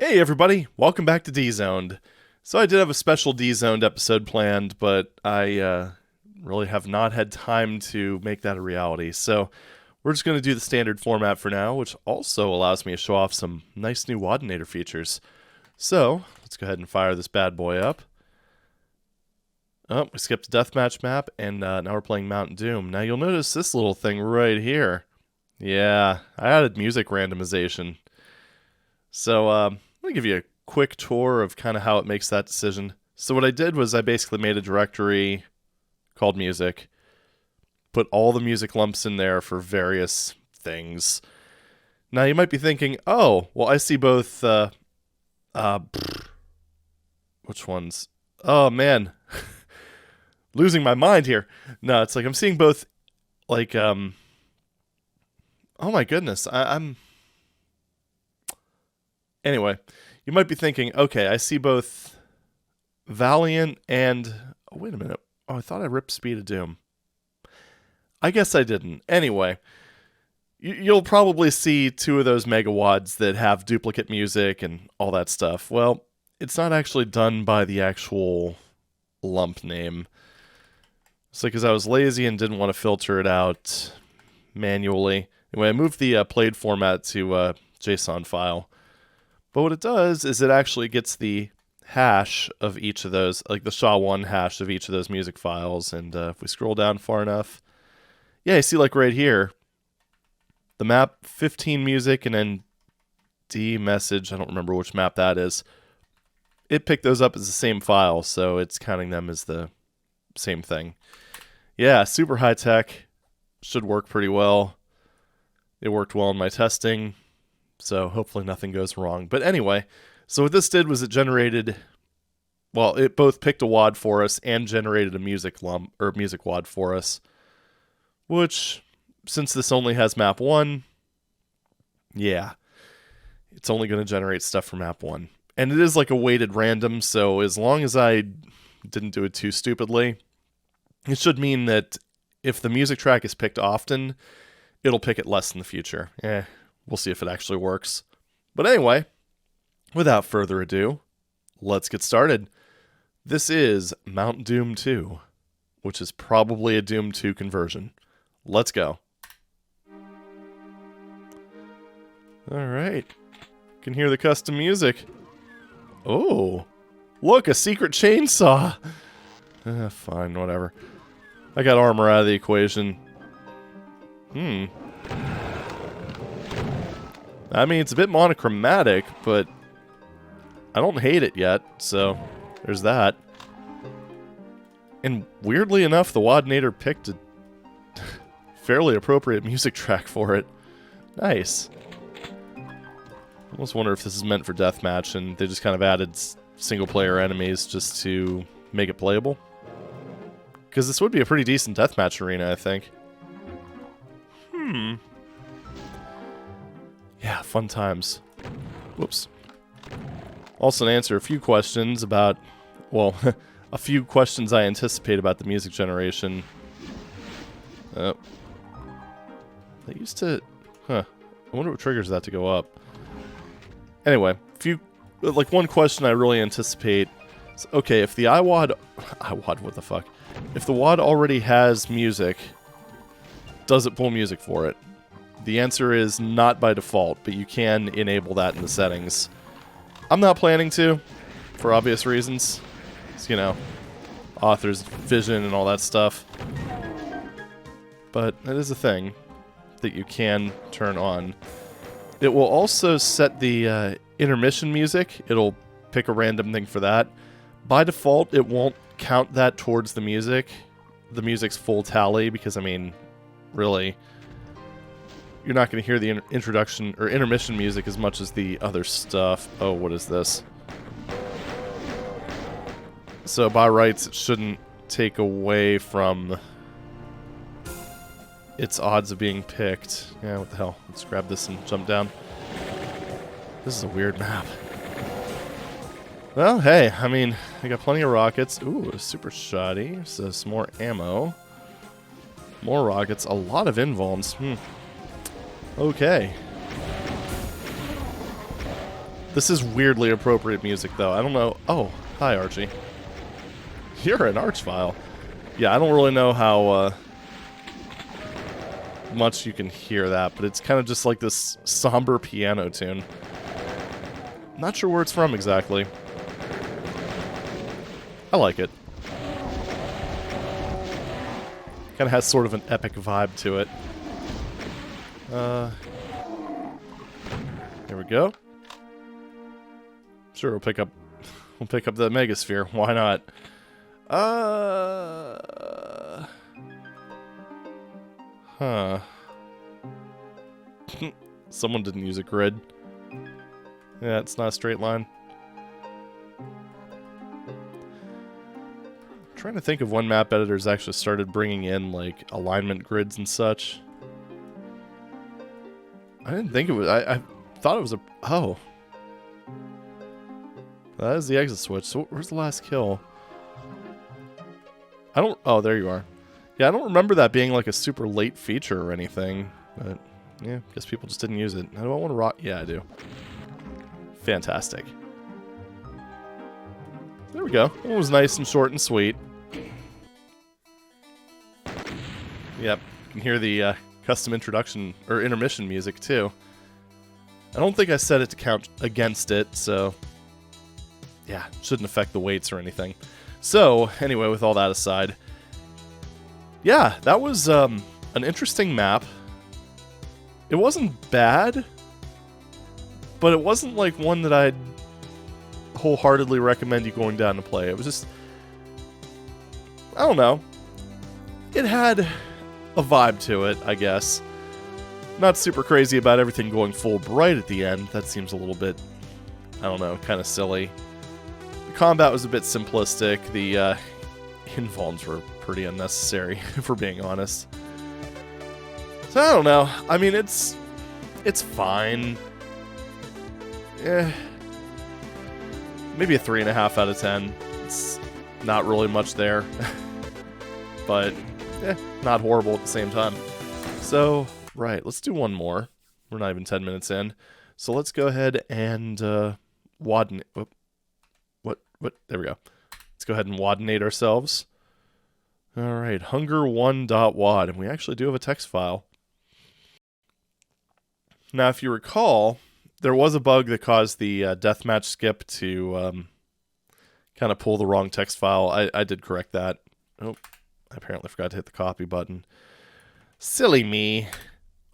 Hey everybody, welcome back to D-Zoned. So I did have a special D-Zoned episode planned, but I really have not had time to make that a reality. So we're just going to do the standard format for now, which also allows me to show off some nice new Wadinator features. So let's go ahead and fire this bad boy up. Oh, we skipped a deathmatch map, and now we're playing Mountain Doom. Now you'll notice this little thing right here. Yeah, I added music randomization. So I'm going to give you a quick tour of kind of how it makes that decision. So what I did was I basically made a directory called music, put all the music lumps in there for various things. Now you might be thinking, oh, well I see both, which ones? Oh man, losing my mind here. No, it's like I'm seeing both, like, oh my goodness, I'm... Anyway, you might be thinking, okay, I see both Valiant and... Oh, wait a minute. Oh, I thought I ripped Speed of Doom. I guess I didn't. Anyway, you'll probably see two of those megawads that have duplicate music and all that stuff. Well, it's not actually done by the actual lump name. It's because I was lazy and didn't want to filter it out manually. Anyway, I moved the played format to JSON file. But what it does is it actually gets the hash of each of those, like the SHA-1 hash of each of those music files. And if we scroll down far enough, yeah, you see like right here, the map 15 music and then D message, I don't remember which map that is. It picked those up as the same file, so it's counting them as the same thing. Yeah, super high tech, should work pretty well. It worked well in my testing. So hopefully nothing goes wrong. But anyway, so what this did was it generated, well, it both picked a WAD for us and generated a music lump, or music WAD for us. Which, since this only has map 1, yeah, it's only going to generate stuff from map 1. And it is like a weighted random, so as long as I didn't do it too stupidly, it should mean that if the music track is picked often, it'll pick it less in the future. We'll see if it actually works. But anyway, without further ado, let's get started. This is MTDOOM2, which is probably a Doom 2 conversion. Let's go. Alright. You can hear the custom music. Oh, look, a secret chainsaw. Fine, whatever. I got armor out of the equation. I mean, it's a bit monochromatic, but I don't hate it yet, so there's that. And weirdly enough, the Wadinator picked a fairly appropriate music track for it. Nice. I almost wonder if this is meant for deathmatch, and they just kind of added single-player enemies just to make it playable. Because this would be a pretty decent deathmatch arena, I think. Yeah, fun times. Whoops. Also to answer a few questions about, well, a few questions I anticipate about the music generation. They used to, I wonder what triggers that to go up. Anyway, one question I really anticipate is, okay, if the iWAD, what the fuck? If the WAD already has music, does it pull music for it? The answer is not by default, but you can enable that in the settings. I'm not planning to, for obvious reasons. It's, you know, author's vision and all that stuff. But that is a thing that you can turn on. It will also set the intermission music. It'll pick a random thing for that. By default, it won't count that towards the music's full tally, because, I mean, really, you're not going to hear the introduction or intermission music as much as the other stuff. Oh, what is this? So by rights, it shouldn't take away from its odds of being picked. Yeah, what the hell? Let's grab this and jump down. This is a weird map. Well, hey, I mean, I got plenty of rockets. Ooh, super shoddy. So some more ammo. More rockets. A lot of invulns. Okay. This is weirdly appropriate music, though. I don't know. Oh, hi, Archie. You're an Arch file. Yeah, I don't really know how much you can hear that, but it's kind of just like this somber piano tune. Not sure where it's from exactly. I like it. Kind of has sort of an epic vibe to it. Here we go. Sure, we'll pick up the Megasphere. Why not? Huh. Someone didn't use a grid. Yeah, it's not a straight line. I'm trying to think of when map editors actually started bringing in, like, alignment grids and such. I didn't think it was... I thought it was a... Oh. That is the exit switch. So where's the last kill? I don't... Oh, there you are. Yeah, I don't remember that being like a super late feature or anything. But, yeah, guess people just didn't use it. I don't want to rock... Yeah, I do. Fantastic. There we go. It was nice and short and sweet. Yep. You can hear the custom introduction or intermission music, too. I don't think I set it to count against it, so... Yeah, shouldn't affect the weights or anything. So, anyway, with all that aside... Yeah, that was an interesting map. It wasn't bad, but it wasn't like one that I'd wholeheartedly recommend you going down to play. It was just... I don't know. It had a vibe to it, I guess. Not super crazy about everything going full bright at the end. That seems a little bit, I don't know, kind of silly. The combat was a bit simplistic. The invulns were pretty unnecessary, if we're being honest. So I don't know. I mean, it's fine. Maybe a 3.5 out of 10. It's not really much there, but not horrible at the same time. So right, let's do one more. We're not even 10 minutes in, so let's go ahead and Wadinate. What? There we go. Let's go ahead and Wadinate ourselves. All right, HUNGER1.WAD, and we actually do have a text file. Now, if you recall, there was a bug that caused the deathmatch skip to kind of pull the wrong text file. I did correct that. Oh, I apparently forgot to hit the copy button. Silly me.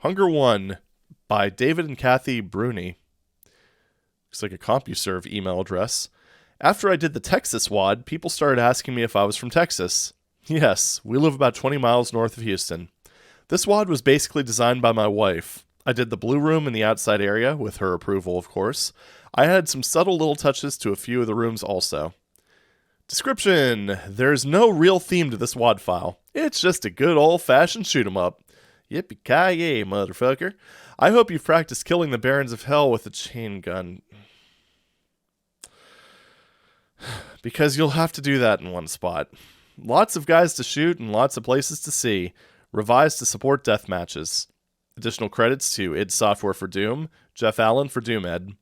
HUNGER1 by David and Kathy Bruni. Looks like a CompuServe email address. After I did the Texas WAD, people started asking me if I was from Texas. Yes, we live about 20 miles north of Houston. This WAD was basically designed by my wife. I did the blue room in the outside area, with her approval, of course. I had some subtle little touches to a few of the rooms also. Description: there's no real theme to this WAD file. It's just a good old-fashioned shoot-'em-up. Yippee-ki-yay, motherfucker. I hope you've practiced killing the Barons of Hell with a chain gun. Because you'll have to do that in one spot. Lots of guys to shoot and lots of places to see. Revised to support death matches. Additional credits to id Software for Doom, Jeff Allen for DoomEd.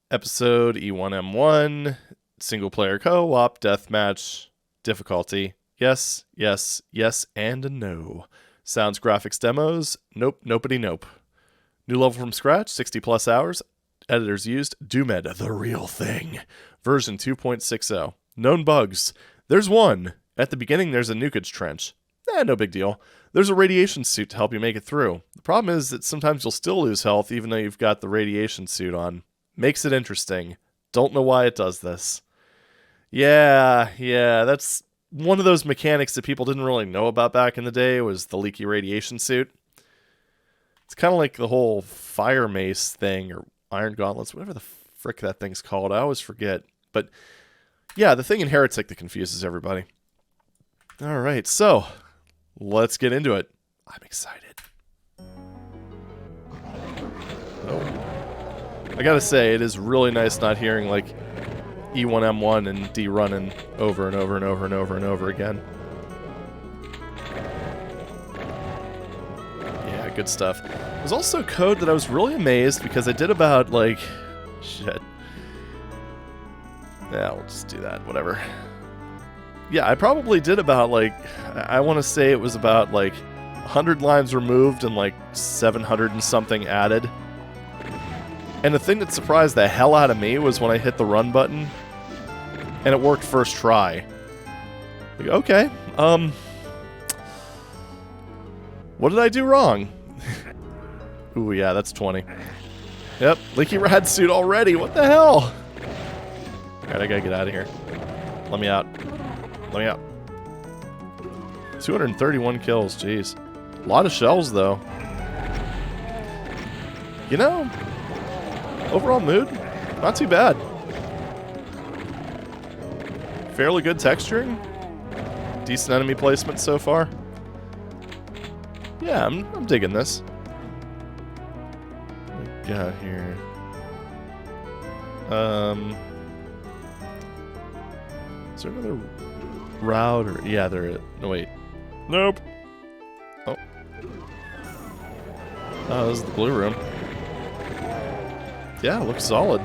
Episode E1M1, single player co-op, deathmatch, difficulty, yes, yes, yes, and a no. Sounds, graphics, demos, nope, nopity, nope. New level from scratch, 60 plus hours. Editors used, DoomEd, the real thing. Version 2.60. Known bugs. There's one. At the beginning, there's a nukage trench. No big deal. There's a radiation suit to help you make it through. The problem is that sometimes you'll still lose health even though you've got the radiation suit on. Makes it interesting. Don't know why it does this. Yeah, that's one of those mechanics that people didn't really know about back in the day, was the leaky radiation suit. It's kind of like the whole fire mace thing, or iron gauntlets, whatever the frick that thing's called. I always forget. But yeah, the thing in Heretic that confuses everybody. All right, so let's get into it. I'm excited. Oh. I gotta say, it is really nice not hearing like E1M1 and D running over and over and over and over and over again. Yeah, good stuff. There's also code that I was really amazed because I did about like Shit. Yeah, we'll just do that. Whatever. Yeah, I probably did about, like, I want to say it was about, like, 100 lines removed and, like, 700 and something added. And the thing that surprised the hell out of me was when I hit the run button, and it worked first try. Like, okay, what did I do wrong? Ooh, yeah, that's 20. Yep, leaky rad suit already, what the hell? Alright, I gotta get out of here. Let me out. Let me out. 231 kills, jeez. A lot of shells, though. You know, overall mood, not too bad. Fairly good texturing. Decent enemy placement so far. Yeah, I'm digging this. What we got here? Is there another route or yeah, there is. No, wait. Nope. Oh. Oh, this is the blue room. Yeah, looks solid.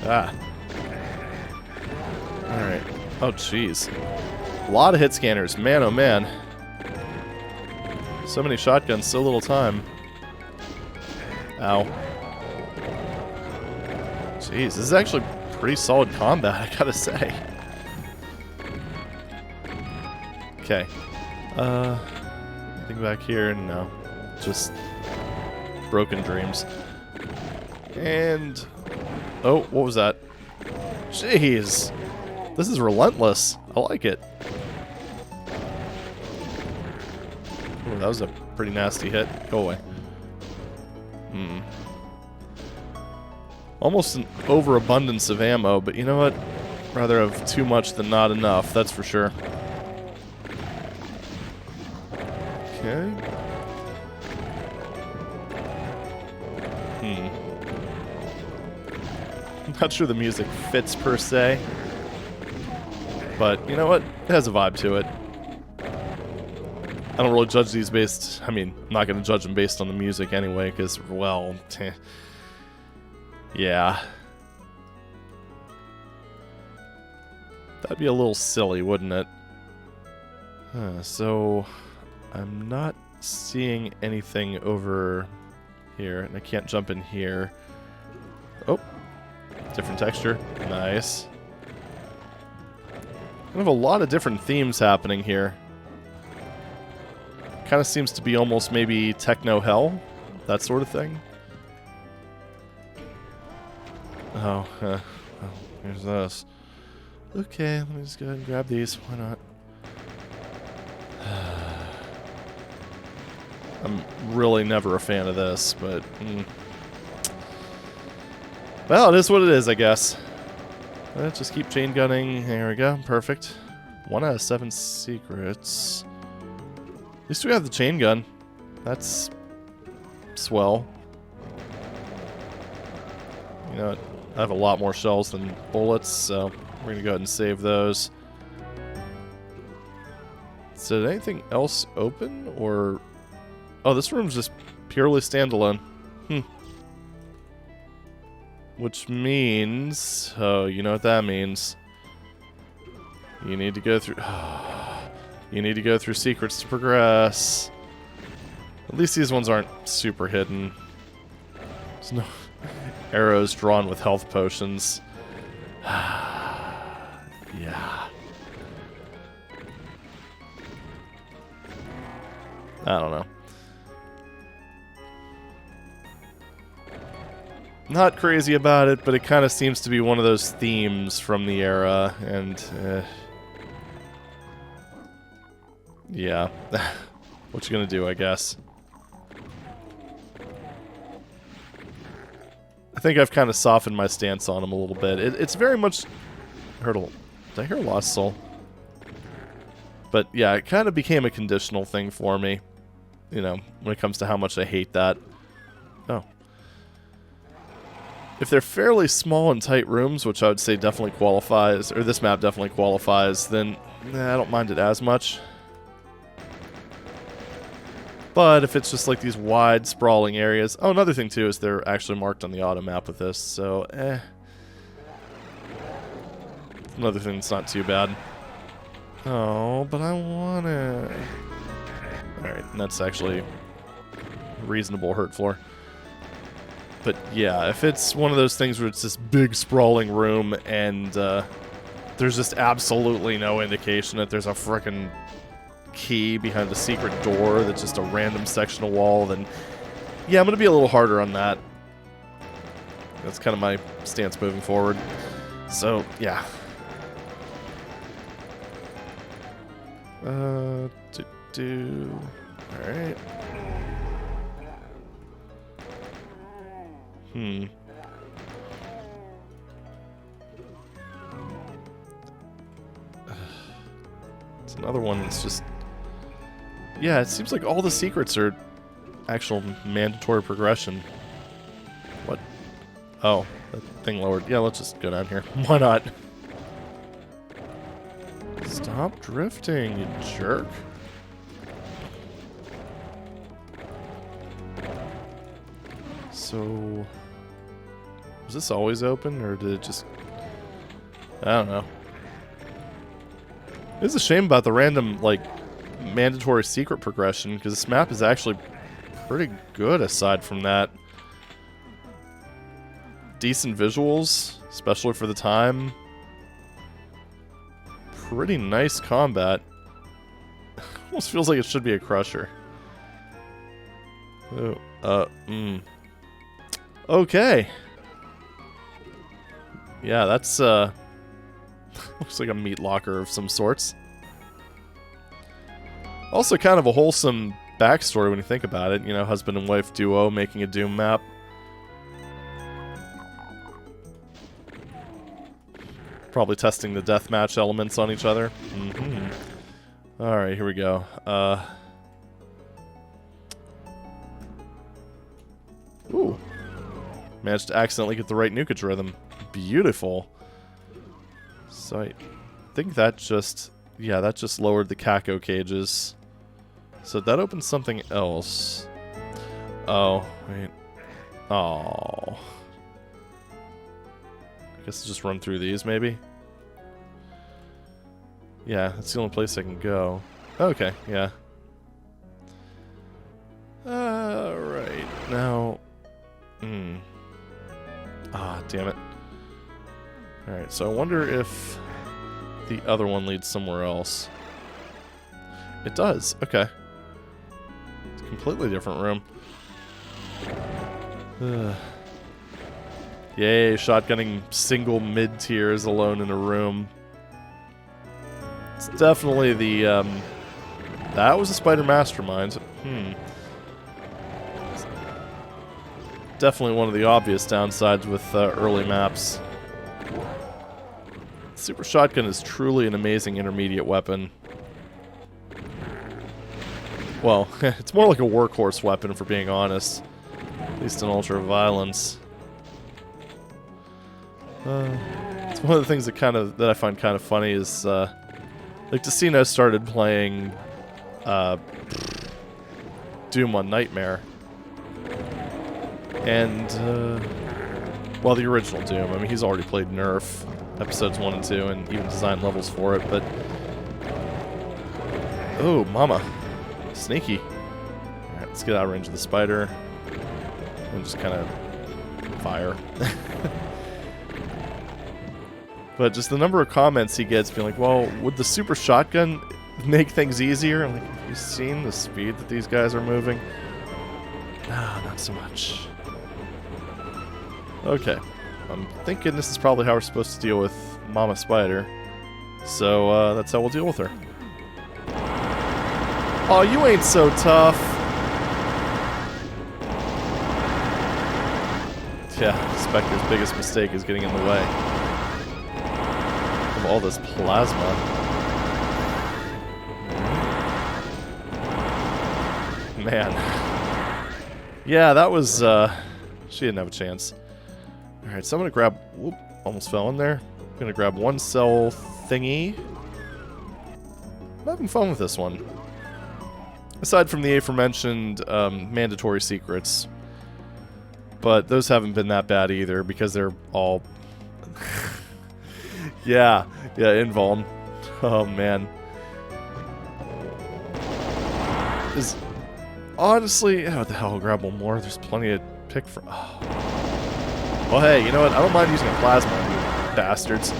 Ah. Alright. Oh, jeez. A lot of hit scanners. Man, oh man. So many shotguns, so little time. Ow. Jeez, this is actually pretty solid combat, I gotta say. Okay. Anything back here? No. Just broken dreams. And... oh, what was that? Jeez. This is relentless. I like it. Ooh, that was a pretty nasty hit. Go away. Almost an overabundance of ammo, but you know what? Rather have too much than not enough, that's for sure. Okay. I'm not sure the music fits per se. But, you know what? It has a vibe to it. I don't really judge these based... I mean, I'm not going to judge them based on the music anyway, because, well... yeah. That'd be a little silly, wouldn't it? So... I'm not seeing anything over here, and I can't jump in here. Oh. Different texture. Nice. We have a lot of different themes happening here. Kind of seems to be almost maybe techno hell, that sort of thing. Oh, here's this. Okay, let me just go ahead and grab these. Why not? I'm really never a fan of this, but... well, it is what it is, I guess. Let's just keep chain gunning. There we go. Perfect. 1 out of 7 secrets. At least we have the chain gun. That's swell. You know what? I have a lot more shells than bullets, so we're gonna go ahead and save those. So did anything else open, or... oh, this room's just purely standalone. Which means... oh, you know what that means. You need to go through... you need to go through secrets to progress. At least these ones aren't super hidden. There's no arrows drawn with health potions. Yeah. I don't know. Not crazy about it, but it kind of seems to be one of those themes from the era, and yeah. What you gonna do, I guess? I think I've kind of softened my stance on him a little bit. It's very much... did I hear a lost soul? But yeah, it kind of became a conditional thing for me. You know, when it comes to how much I hate that. Oh. If they're fairly small and tight rooms, which I would say definitely qualifies, or this map definitely qualifies, then I don't mind it as much. But if it's just like these wide, sprawling areas... Oh, another thing, too, is they're actually marked on the auto map with this, so, Another thing that's not too bad. Oh, but I wanna... Alright, that's actually reasonable hurt floor. But yeah, if it's one of those things where it's this big sprawling room and there's just absolutely no indication that there's a frickin' key behind a secret door that's just a random section of wall, then yeah, I'm gonna be a little harder on that. That's kind of my stance moving forward. So, yeah. Alright. It's another one that's just... Yeah, it seems like all the secrets are actual mandatory progression. What? Oh, that thing lowered. Yeah, let's just go down here. Why not? Stop drifting, you jerk. So... Was this always open, or did it just... I don't know. It's a shame about the random, like, mandatory secret progression, because this map is actually pretty good aside from that. Decent visuals, especially for the time. Pretty nice combat. Almost feels like it should be a crusher. Oh, Okay. Yeah, that's, looks like a meat locker of some sorts. Also kind of a wholesome backstory when you think about it. You know, husband and wife duo making a Doom map. Probably testing the deathmatch elements on each other. Alright, here we go. Ooh. Managed to accidentally get the right nukage rhythm. Beautiful. So I think that just... Yeah, that just lowered the Kako cages. So that opens something else. Oh, wait. Oh. I guess I'll just run through these, maybe? Yeah, that's the only place I can go. Okay, yeah. Alright, now... Ah, damn it. Alright, so I wonder if the other one leads somewhere else. It does, okay. It's a completely different room. Yay, shotgunning single mid-tiers alone in a room. It's definitely the, that was a spider mastermind. Definitely one of the obvious downsides with early maps. Super Shotgun is truly an amazing intermediate weapon. Well, it's more like a workhorse weapon, for being honest. At least in Ultra Violence. It's one of the things that I find kind of funny is, like, Decino started playing Doom on Nightmare. And, well, the original Doom. I mean, he's already played Nerf, episodes 1 and 2, and even designed levels for it, but... Oh, mama. Sneaky. Alright, let's get out of range of the spider. And just kind of fire. But just the number of comments he gets being like, well, would the super shotgun make things easier? I'm like, have you seen the speed that these guys are moving? Nah, not so much. Okay. I'm thinking this is probably how we're supposed to deal with Mama Spider. So, that's how we'll deal with her. Oh, you ain't so tough. Yeah, Spectre's biggest mistake is getting in the way of all this plasma. Man. Yeah, that was, she didn't have a chance. Alright, so I'm gonna grab... Whoop, almost fell in there. I'm gonna grab one cell thingy. I'm having fun with this one. Aside from the aforementioned mandatory secrets. But those haven't been that bad either, because they're all... yeah, invuln. Oh, man. Is... Honestly, what the hell, I'll grab one more. There's plenty to pick from. Oh. Well, hey, you know what? I don't mind using a plasma, you bastards.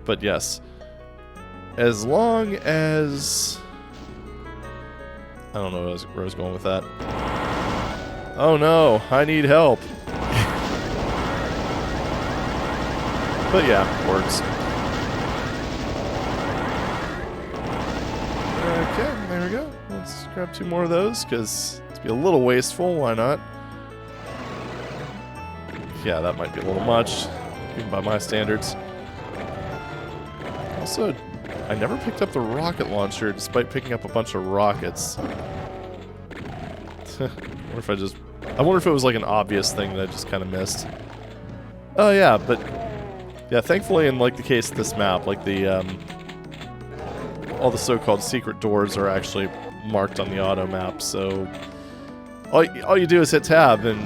But yes. As long as... I don't know where I was going with that. Oh no, I need help. But yeah, works. Okay, there we go. Let's grab 2 more of those, because it's be a little wasteful, why not? Yeah, that might be a little much, even by my standards. Also, I never picked up the rocket launcher, despite picking up a bunch of rockets. I wonder if it was like an obvious thing that I just kind of missed. Oh yeah, but... Yeah, thankfully in like the case of this map, like the, all the so-called secret doors are actually marked on the auto map, so... All you do is hit tab, and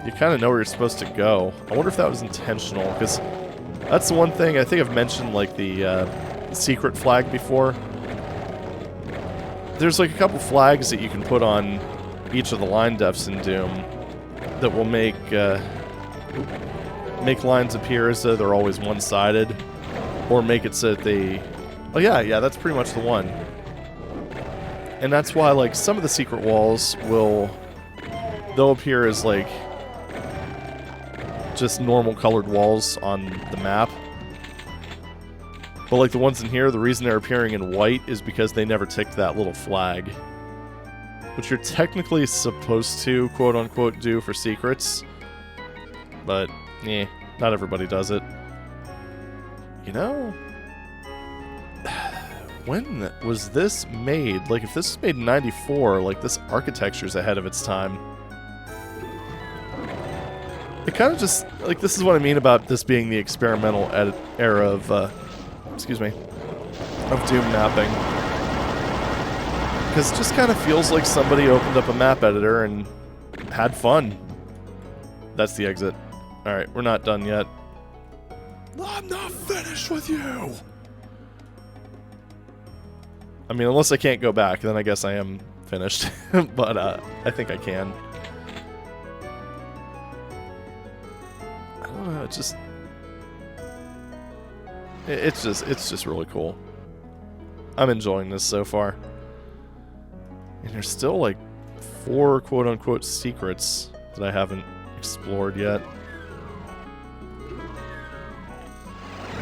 you kind of know where you're supposed to go. I wonder if that was intentional, because that's the one thing, I think I've mentioned like the secret flag before. There's like a couple flags that you can put on each of the line defs in Doom that will make lines appear as though they're always one-sided, or make it so that they... Oh yeah, that's pretty much the one. And that's why, like, some of the secret walls they'll appear as, like, just normal colored walls on the map. But, like, the ones in here, the reason they're appearing in white is because they never ticked that little flag. Which you're technically supposed to, quote-unquote, do for secrets. But, not everybody does it. You know... When was this made? Like, if this was made in 94, like, this architecture's ahead of its time. It kind of just... Like, this is what I mean about this being the experimental era of, excuse me, of Doom mapping. Because it just kind of feels like somebody opened up a map editor and had fun. That's the exit. Alright, we're not done yet. I'm not finished with you! I mean, unless I can't go back, then I guess I am finished. But, I think I can. I don't know, it's just really cool. I'm enjoying this so far. And there's still, like, 4 quote-unquote secrets that I haven't explored yet.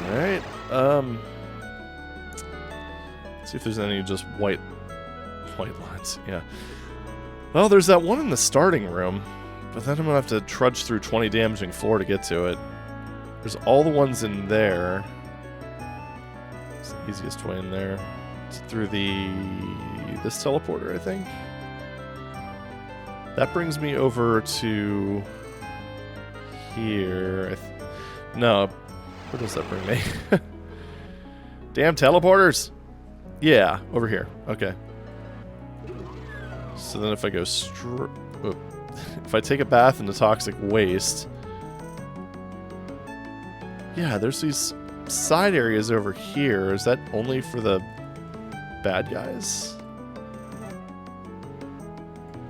Alright, see if there's any just white lines, yeah. Well, there's that one in the starting room, but then I'm gonna have to trudge through 20 damaging floor to get to it. There's all the ones in there. It's the easiest way in there. It's through this teleporter, I think. That brings me over to here. No, where does that bring me? Damn teleporters! Yeah, over here. Okay. So then if I go if I take a bath in the toxic waste... Yeah, there's these side areas over here. Is that only for the bad guys?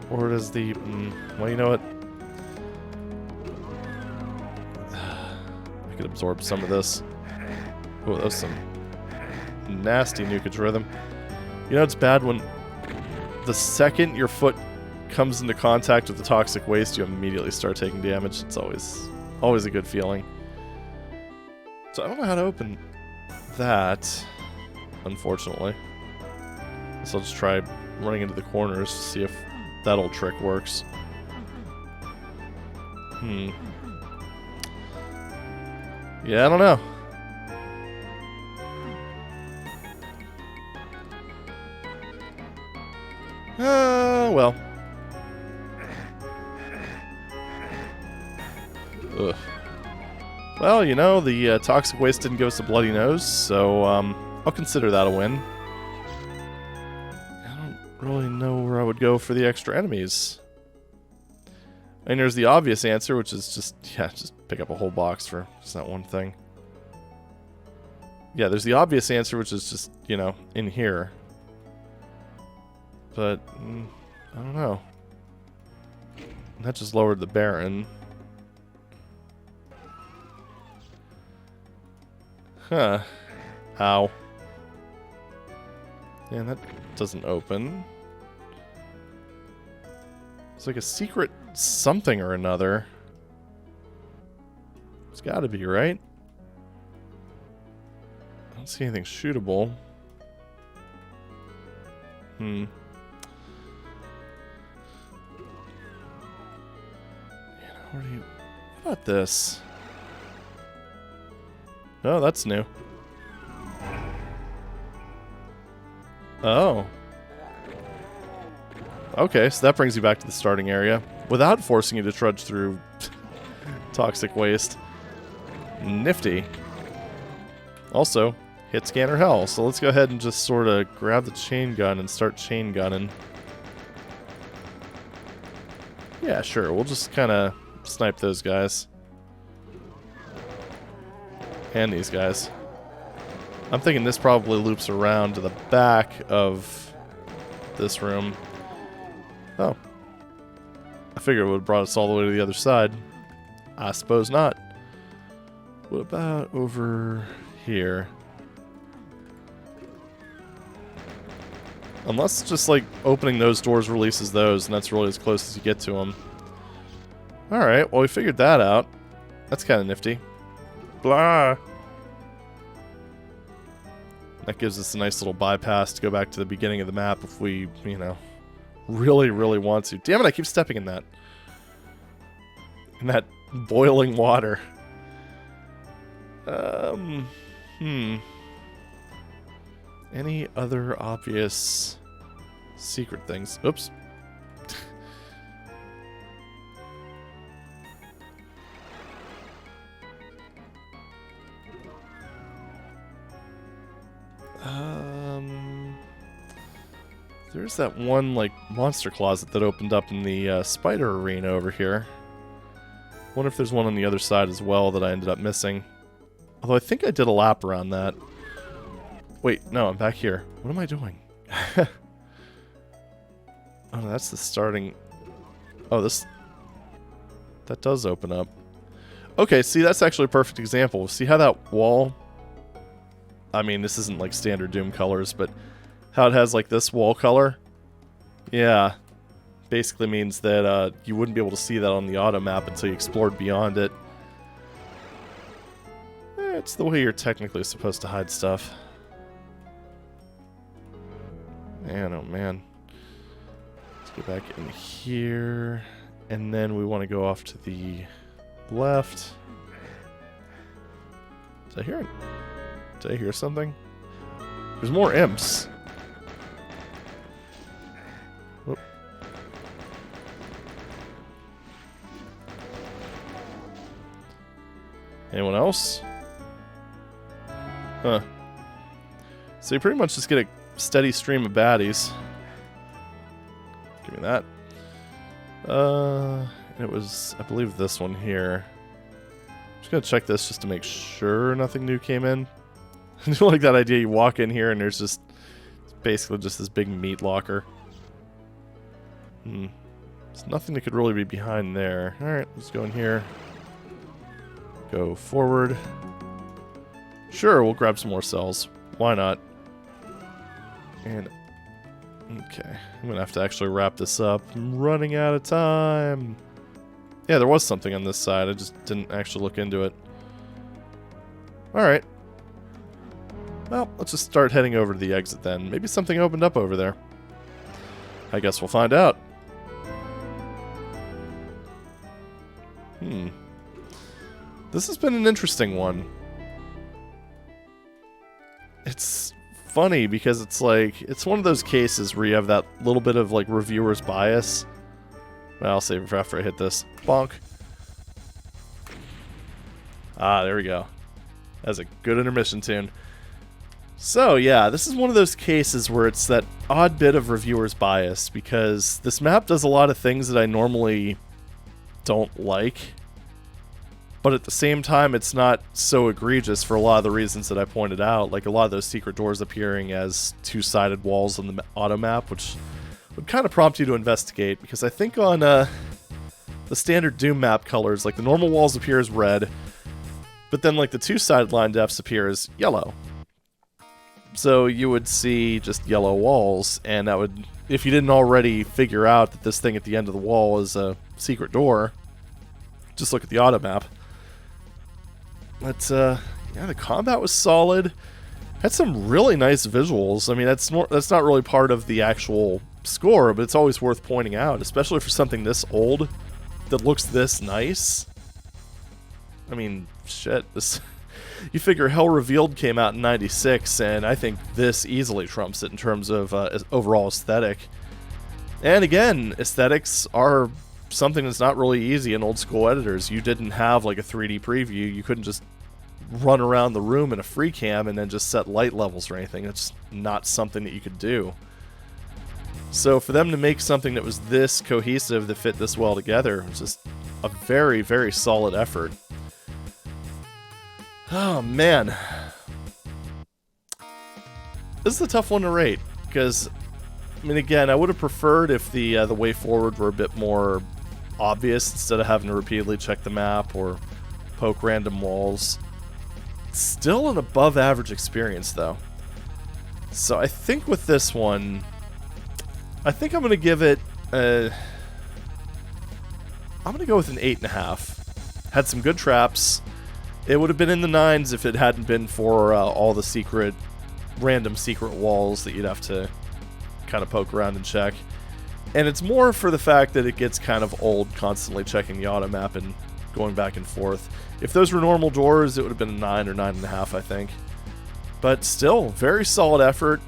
Or does the... well, you know what? I could absorb some of this. Oh, that was some... nasty nukage rhythm. You know it's bad when the second your foot comes into contact with the toxic waste, you immediately start taking damage. It's always a good feeling. So I don't know how to open that, unfortunately. So I'll just try running into the corners to see if that old trick works. Yeah, I don't know. Well. Ugh. Well, you know, the toxic waste didn't give us a bloody nose, so I'll consider that a win. really know where I would go for the extra enemies. And there's the obvious answer, which is just, yeah, just pick up a whole box for just that one thing. Yeah, there's the obvious answer, which is just, you know, in here. But, I don't know. That just lowered the Baron. Huh. Ow. Yeah, that doesn't open. It's like a secret something or another. It's gotta be, right? I don't see anything shootable. Yeah, what about this? Oh, that's new. Oh. Okay, so that brings you back to the starting area without forcing you to trudge through toxic waste. Nifty. Also, hit scanner hell, so let's go ahead and just sort of grab the chain gun and start chain gunning. Yeah, sure, we'll just kind of snipe those guys. And these guys. I'm thinking this probably loops around to the back of this room. Oh. I figured it would have brought us all the way to the other side. I suppose not. What about over here? Unless just like opening those doors releases those, and that's really as close as you get to them. Alright, well we figured that out. That's kind of nifty. Blah! That gives us a nice little bypass to go back to the beginning of the map if we, you know, really, really want to. Damn it, I keep stepping in that. In that boiling water. Any other obvious secret things? Oops. There's that one, like, monster closet that opened up in the spider arena over here. Wonder if there's one on the other side as well that I ended up missing. Although I think I did a lap around that. Wait, no, I'm back here. What am I doing? Oh, no, that's the starting... Oh, this... That does open up. Okay, see, that's actually a perfect example. See how that wall... I mean, this isn't like standard Doom colors, but how it has like this wall color? Yeah. Basically means that you wouldn't be able to see that on the auto map until you explored beyond it. It's the way you're technically supposed to hide stuff. Man, oh man. Let's go back in here. And then we want to go off to the left. Did I hear something? There's more imps. Whoop. Anyone else? Huh. So you pretty much just get a steady stream of baddies. Give me that. It was, I believe, this one here. Just gonna check this just to make sure nothing new came in. I do like that idea. You walk in here and there's just basically just this big meat locker. There's nothing that could really be behind there. Alright, let's go in here. Go forward. Sure, we'll grab some more cells. Why not? And... okay, I'm gonna have to actually wrap this up. I'm running out of time. Yeah, there was something on this side. I just didn't actually look into it. Alright. Well, let's just start heading over to the exit then. Maybe something opened up over there. I guess we'll find out. This has been an interesting one. It's funny because it's like, it's one of those cases where you have that little bit of like reviewer's bias. Well, I'll save it for after I hit this. Bonk. Ah, there we go. That's a good intermission tune. So yeah, this is one of those cases where it's that odd bit of reviewer's bias, because this map does a lot of things that I normally don't like, but at the same time it's not so egregious for a lot of the reasons that I pointed out, like a lot of those secret doors appearing as two-sided walls on the auto map, which would kind of prompt you to investigate, because I think on the standard Doom map colors, like the normal walls appear as red, but then like the two-sided line depths appear as yellow. So you would see just yellow walls, and that would, if you didn't already figure out that this thing at the end of the wall is a secret door, just look at the auto map. But yeah, the combat was solid. Had some really nice visuals. I mean, that's not really part of the actual score, but it's always worth pointing out, especially for something this old that looks this nice. I mean, shit, this. You figure Hell Revealed came out in '96, and I think this easily trumps it in terms of overall aesthetic. And again, aesthetics are something that's not really easy in old school editors. You didn't have like a 3D preview. You couldn't just run around the room in a free cam and then just set light levels or anything. It's not something that you could do. So for them to make something that was this cohesive, that fit this well together, was just a very, very solid effort. Oh man, this is a tough one to rate, because I mean, again, I would have preferred if the way forward were a bit more obvious instead of having to repeatedly check the map or poke random walls. It's still an above average experience though. So I think with this one, I think I'm going to give it I'm going to go with an 8.5. Had some good traps. It would have been in the 9s if it hadn't been for all the random secret walls that you'd have to kind of poke around and check. And it's more for the fact that it gets kind of old constantly checking the auto map and going back and forth. If those were normal doors, it would have been a 9 or 9.5, I think. But still, very solid effort,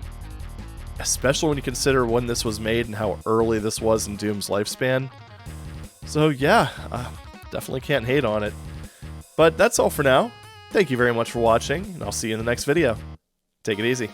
especially when you consider when this was made and how early this was in Doom's lifespan. So yeah, definitely can't hate on it. But that's all for now. Thank you very much for watching, and I'll see you in the next video. Take it easy.